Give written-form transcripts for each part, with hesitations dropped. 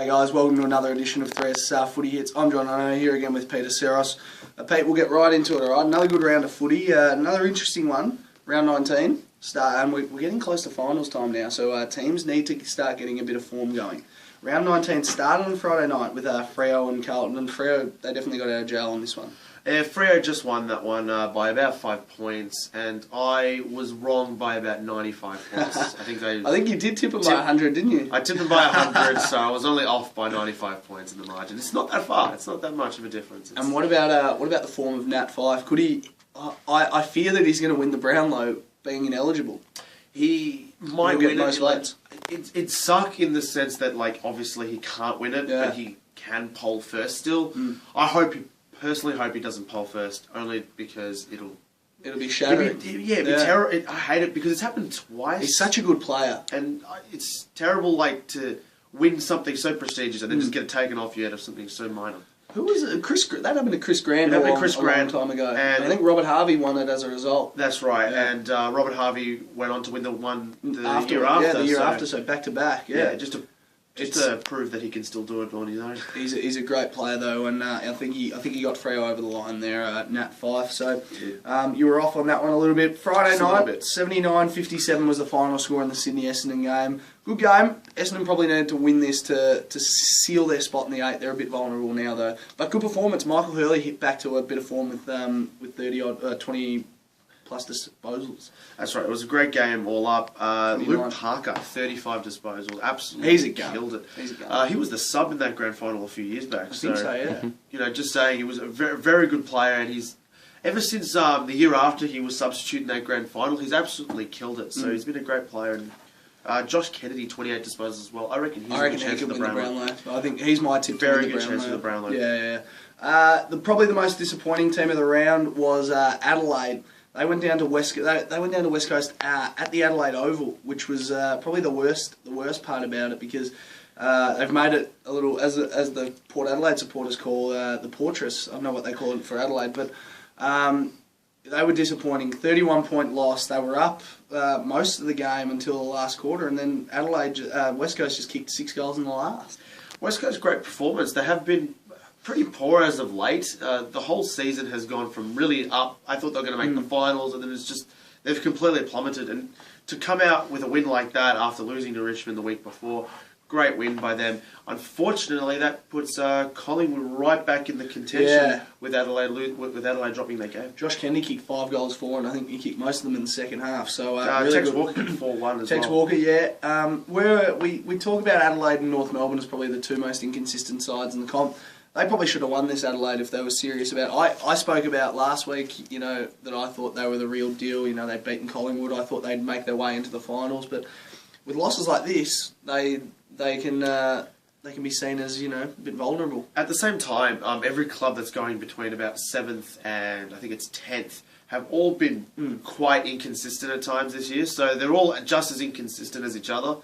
Hey guys, welcome to another edition of 3SSR Footy Hits. I'm John Ono here again with Peter Seros. Pete, we'll get right into it, alright? Another good round of footy, another interesting one, round 19. And we're getting close to finals time now, so teams need to start getting a bit of form going. Round 19 started on Friday night with Freo and Carlton, and Freo, they definitely got out of jail on this one. Yeah, Freo just won that one by about 5 points, and I was wrong by about 95 points. I think you did tip them by 100, didn't you? I tipped them by 100, so I was only off by 95 points in the margin. It's not that far. It's not that much of a difference. And what about the form of Nat Fyfe? Could he? I fear that he's going to win the Brownlow being ineligible. He might win it. It'd suck in the sense that, like, obviously he can't win it, but he can poll first still. Personally hope he doesn't poll first, only because it'll be shattering. It'd be terrible. I hate it because it's happened twice. He's such a good player, and it's terrible, like, to win something so prestigious and then just get it taken off you out of something so minor. Who was it? That happened to Chris Grant a long time ago. And I think Robert Harvey won it as a result. That's right, and Robert Harvey went on to win the year after. Yeah, the year after, so back to back. Yeah, just to prove that he can still do it on his own. He's a great player though, and I think he got Freo over the line there, Nat Fyfe. So you were off on that one a little bit. Friday night, 79-57 was the final score in the Sydney-Essendon game. Good game. Essendon probably needed to win this to seal their spot in the 8. They're a bit vulnerable now though, but good performance. Michael Hurley hit back to a bit of form with 20+ disposals. That's right. It was a great game all up. Luke Parker, 35 disposals. Absolutely killed it. He was the sub in that grand final a few years back. I think so, yeah. You know, just saying, he was a very, very good player, and he's ever since the year after he was substituting that grand final, he's absolutely killed it. So he's been a great player. And Josh Kennedy, 28 disposals as well. I reckon he's a good chance for the Brownlow. I think he's my tip. Very good chance for the Brownlow. Yeah. Probably the most disappointing team of the round was Adelaide. They went down to West Coast at the Adelaide Oval, which was probably the worst part about it, because they've made it a little, as the Port Adelaide supporters call the Portress. I don't know what they call it for Adelaide, but they were disappointing. 31-point loss. They were up most of the game until the last quarter, and then West Coast just kicked 6 goals in the last. West Coast, great performance. They have been pretty poor as of late. The whole season has gone from really up. I thought they were going to make the finals, and then they've completely plummeted. And to come out with a win like that after losing to Richmond the week before, great win by them. Unfortunately, that puts Collingwood right back in the contention with Adelaide dropping their game. Josh Kennedy kicked 5 goals for, and I think he kicked most of them in the second half. So really Tex Walker kicked 4-1 as Tex well. Walker, yeah. We talk about Adelaide and North Melbourne as probably the two most inconsistent sides in the comp. They probably should have won this, Adelaide, if they were serious about it. I spoke about last week, you know, that I thought they were the real deal. You know, they'd beaten Collingwood. I thought they'd make their way into the finals. But with losses like this, they can be seen as, you know, a bit vulnerable. At the same time, every club that's going between about 7th and I think it's 10th have all been quite inconsistent at times this year. So they're all just as inconsistent as each other.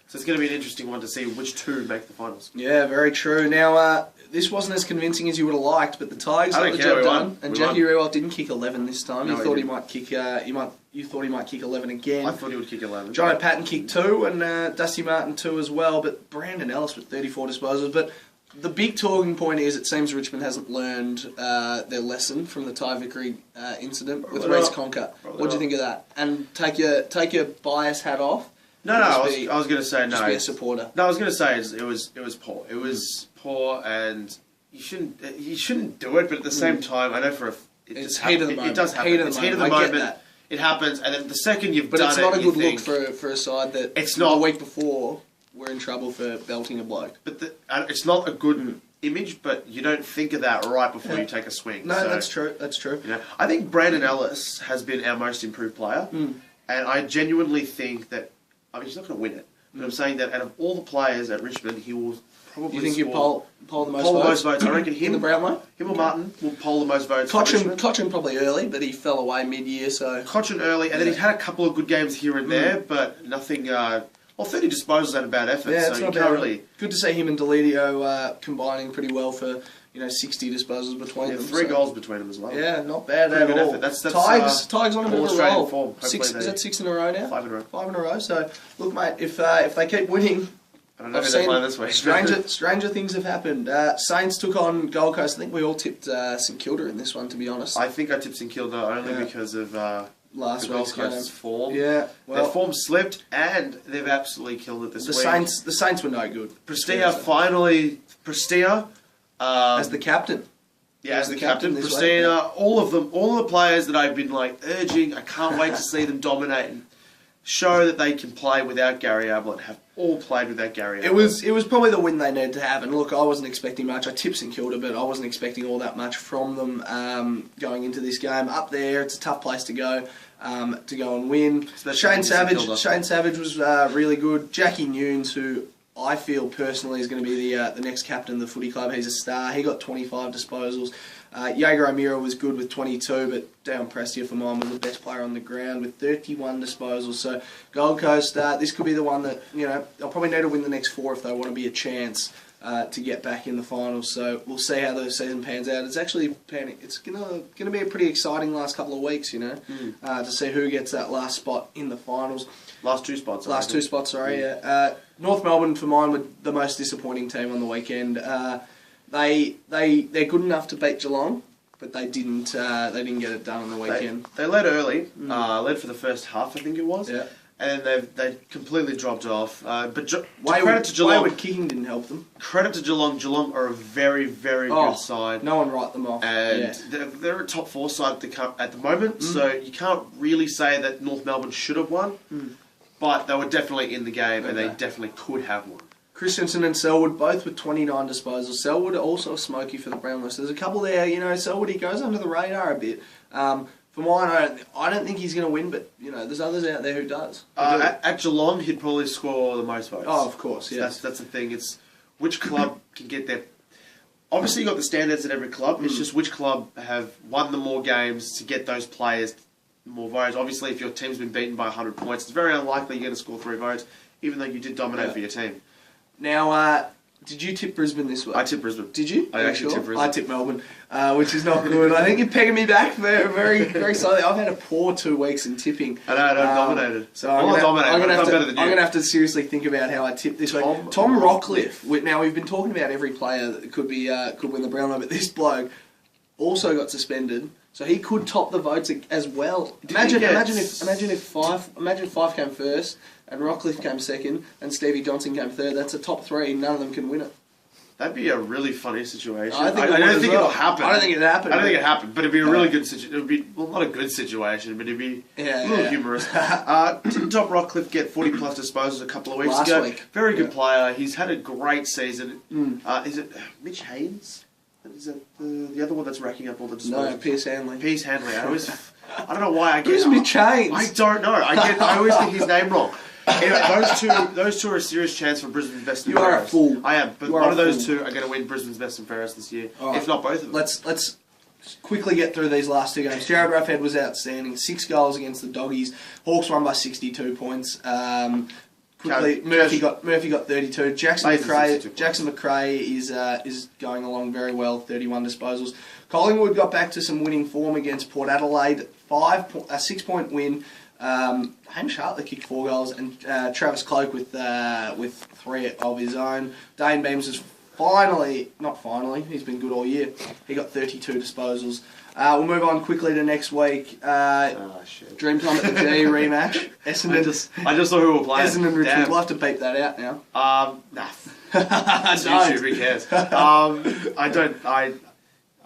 So it's going to be an interesting one to see which two make the finals. Yeah, very true. Now, this wasn't as convincing as you would have liked, but the Tigers got the job done. And Jackie Rewalt didn't kick 11 this time. You thought he might kick. You thought he might kick 11 again. I thought he would kick 11. Jono Patton kicked 2, and Dusty Martin 2 as well. But Brandon Ellis with 34 disposals. But the big talking point is it seems Richmond hasn't learned their lesson from the Ty Vickery incident with Reece Conker. What do you think of that? And take your bias hat off. No, I was going to say no. Just be a supporter. No, I was going to say it was poor. It was poor, and you shouldn't do it. But at the same time, I know it's heat of the moment. It does happen. It's heat of the moment. It happens, and then the second you've done it, it's not a good look for a side that it's not. A week before we're in trouble for belting a bloke. But it's not a good image. But you don't think of that right before you take a swing. No, that's true. That's true. You know, I think Brandon Ellis has been our most improved player, and I genuinely think that. I mean, he's not going to win it, but I'm saying that out of all the players at Richmond, he will probably. You think he'll poll the most votes? I reckon him, in the Brownlow. Him or Martin will poll the most votes. Cochin probably early, but he fell away mid-year. So Cochin early, and then he's had a couple of good games here and there, but nothing. 30 disposals and a bad effort. Yeah, so you can't really. Good to see him and Deledio combining pretty well for 60 disposals between them. 3 goals between them as well. Yeah, not bad at all. That's Tigers on a bit of a roll. Form. Is that 6 in a row now? 5 in a row. 5 in a row. So look, mate, if they keep winning, I don't know who they're playing this week. Stranger things have happened. Saints took on Gold Coast. I think we all tipped St Kilda in this one, to be honest. I think I tipped St Kilda only because of last Gold week's Coast's form. Yeah, well, their form slipped, and they've absolutely killed it this week. The Saints were no good. Prestia as the captain. Yeah, as the captain, Prestia, all of them, all the players that I've been like urging, I can't wait to see them dominate and show that they can play without Gary Ablett, have all played without Gary Ablett. It was probably the win they needed to have, and look, I wasn't expecting much. I tipped St Kilda, but I wasn't expecting all that much from them going into this game. Up there, it's a tough place to go and win. Shane Savage was really good. Jackie Nunes, who I feel personally is going to be the next captain of the footy club. He's a star. He got 25 disposals. Jaeger O'Meara was good with 22, but Darren Prestia for mine was the best player on the ground with 31 disposals. So Gold Coast, this could be the one that, they'll probably need to win the next 4 if they want to be a chance to get back in the finals. So we'll see how the season pans out. It's actually it's gonna be a pretty exciting last couple of weeks, to see who gets that last spot in the finals. Last two spots, yeah. North Melbourne, for mine, were the most disappointing team on the weekend. They're good enough to beat Geelong, but they didn't get it done on the weekend. They led early, led for the first half, I think it was. Yeah. And they completely dropped off. But credit to Geelong. Wayward kicking didn't help them. Credit to Geelong. Geelong are a very, very good side. No one write them off. And they're a top 4 side at the moment, so you can't really say that North Melbourne should have won. But they were definitely in the game, and they definitely could have won. Christensen and Selwood both with 29 disposals. Selwood also a smoky for the Brownlows. There's a couple there, Selwood, he goes under the radar a bit. For mine, I don't think he's going to win, but there's others out there who does. At Geelong, he'd probably score the most votes. Oh, of course, yeah. That's the thing. It's which club can get there. Obviously, you've got the standards at every club. It's just which club have won the more games to get those players more votes. Obviously, if your team's been beaten by 100 points, it's very unlikely you're going to score 3 votes, even though you did dominate for your team. Now, did you tip Brisbane this week? I tipped Brisbane. Did you? I actually tipped Brisbane. I tipped Melbourne, which is not good. I think you're pegging me back very, very, very slowly. I've had a poor 2 weeks in tipping. I know, I've dominated. So I'm going to have to seriously think about how I tip this week. Tom Rockcliffe. Now, we've been talking about every player that could win the Brownlow, but this bloke also got suspended. So he could top the votes as well. Imagine if Fife came first and Rockcliffe came second and Stevie Johnson came third. That's a top 3. None of them can win it. That'd be a really funny situation. I don't think it'll happen. I don't think it'd happen, but it'd be a really good situation. It would be, well, not a good situation, but it'd be a little humorous. Didn't Top Rockcliffe get 40 plus disposals a couple of weeks ago? Week. Very good player. He's had a great season. Is it Mitch Haynes? Is it the other one that's racking up all the disposals? No, Pierce Hanley. Pierce Hanley. I don't know why I get. Who's Mitch Haynes? I don't know. I always get his name wrong. Anyway, those two are a serious chance for Brisbane's best and fairest. You are a fool. I am, but one of those two are going to win Brisbane's best and fairest this year, if not both of them. Let's quickly get through these last 2 games. Jared Roughhead was outstanding. 6 goals against the Doggies. Hawks won by 62 points. Murphy got 32. Jackson McRae is going along very well. 31 disposals. Collingwood got back to some winning form against Port Adelaide. A 6-point win. Hamish Hartley kicked 4 goals, and Travis Cloak with 3 of his own. Dane Beams is he's been good all year. He got 32 disposals. We'll move on quickly to next week. Dreamtime at the G rematch. Essendon. I just saw who were playing. Essendon and Richmond. We'll have to beep that out now. Nah. It's YouTube, who cares? I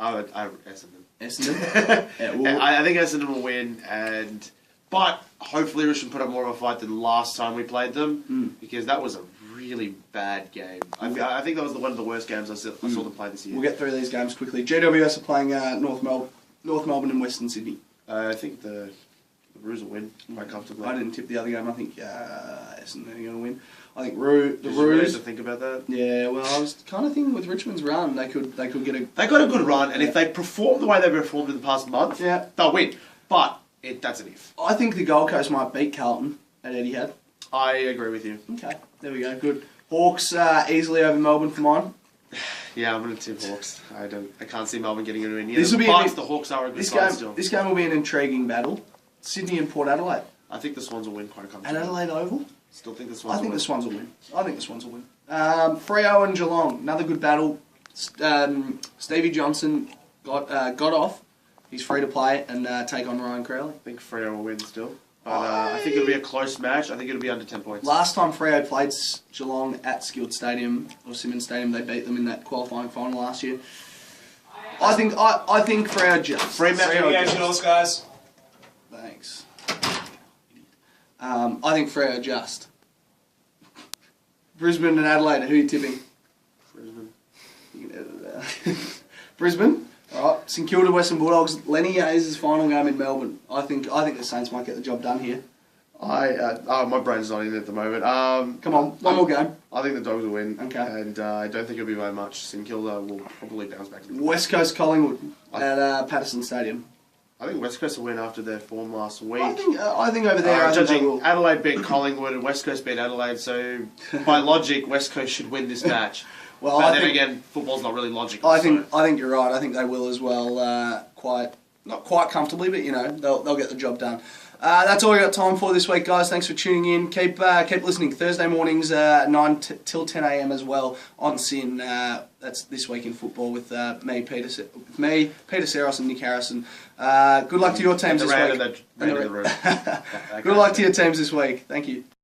Essendon. Essendon? Yeah, I think Essendon will win, but hopefully Richmond put up more of a fight than last time we played them, because that was a really bad game. I think that was one of the worst games I saw them play this year. We'll get through these games quickly. GWS are playing North Melbourne and Western Sydney. I think the Roos will win quite comfortably. I didn't tip the other game. I think Essendon are going to win. I think the Roos. Did you really think about that? Yeah, well, I was kind of thinking with Richmond's run, they could get a. They got a good run, and if they perform the way they've performed in the past month, they'll win. But that's an if. I think the Gold Coast might beat Carlton at Etihad. I agree with you. Okay, there we go. Good. Hawks easily over Melbourne for mine. Yeah, I'm going to tip Hawks. I can't see Melbourne getting anywhere near this them. But the Hawks are a good side still. This game will be an intriguing battle. Sydney and Port Adelaide. I think the Swans will win quite comfortably. At Adelaide Oval? Still think the Swans will win. I think the Swans will win. Freo and Geelong, another good battle. Stevie Johnson got off. He's free to play and take on Ryan Crowley. I think Freo will win still. But I think it'll be a close match. I think it'll be under 10 points. Last time Freo played Geelong at Skilled Stadium, or Simmons Stadium, they beat them in that qualifying final last year. I think Freo just. Free match. $8, guys. Thanks. I think Freo just. Brisbane and Adelaide, who are you tipping? Brisbane. You can edit it out. Brisbane. All right. St Kilda, Western Bulldogs. Lenny Hayes' final game in Melbourne. I think the Saints might get the job done here. My brain's not in at the moment. Come on, one more game. I think the Dogs will win. Okay. And I don't think it'll be by much. St Kilda will probably bounce back. West Coast Collingwood at Patterson Stadium. I think West Coast will win after their form last week. I think over there, I think they judging will. Adelaide beat Collingwood and West Coast beat Adelaide, so by logic, West Coast should win this match. Well, but then again, football's not really logical. I think you're right. I think they will as well. Not quite comfortably, but they'll get the job done. That's all we got time for this week, guys. Thanks for tuning in. Keep listening. Thursday mornings 9 till 10 a.m. as well on SYN. That's This Week in Football with me, Peter Saros and Nick Harrison. Good luck to your teams this week. Good Good luck to your teams this week. Thank you.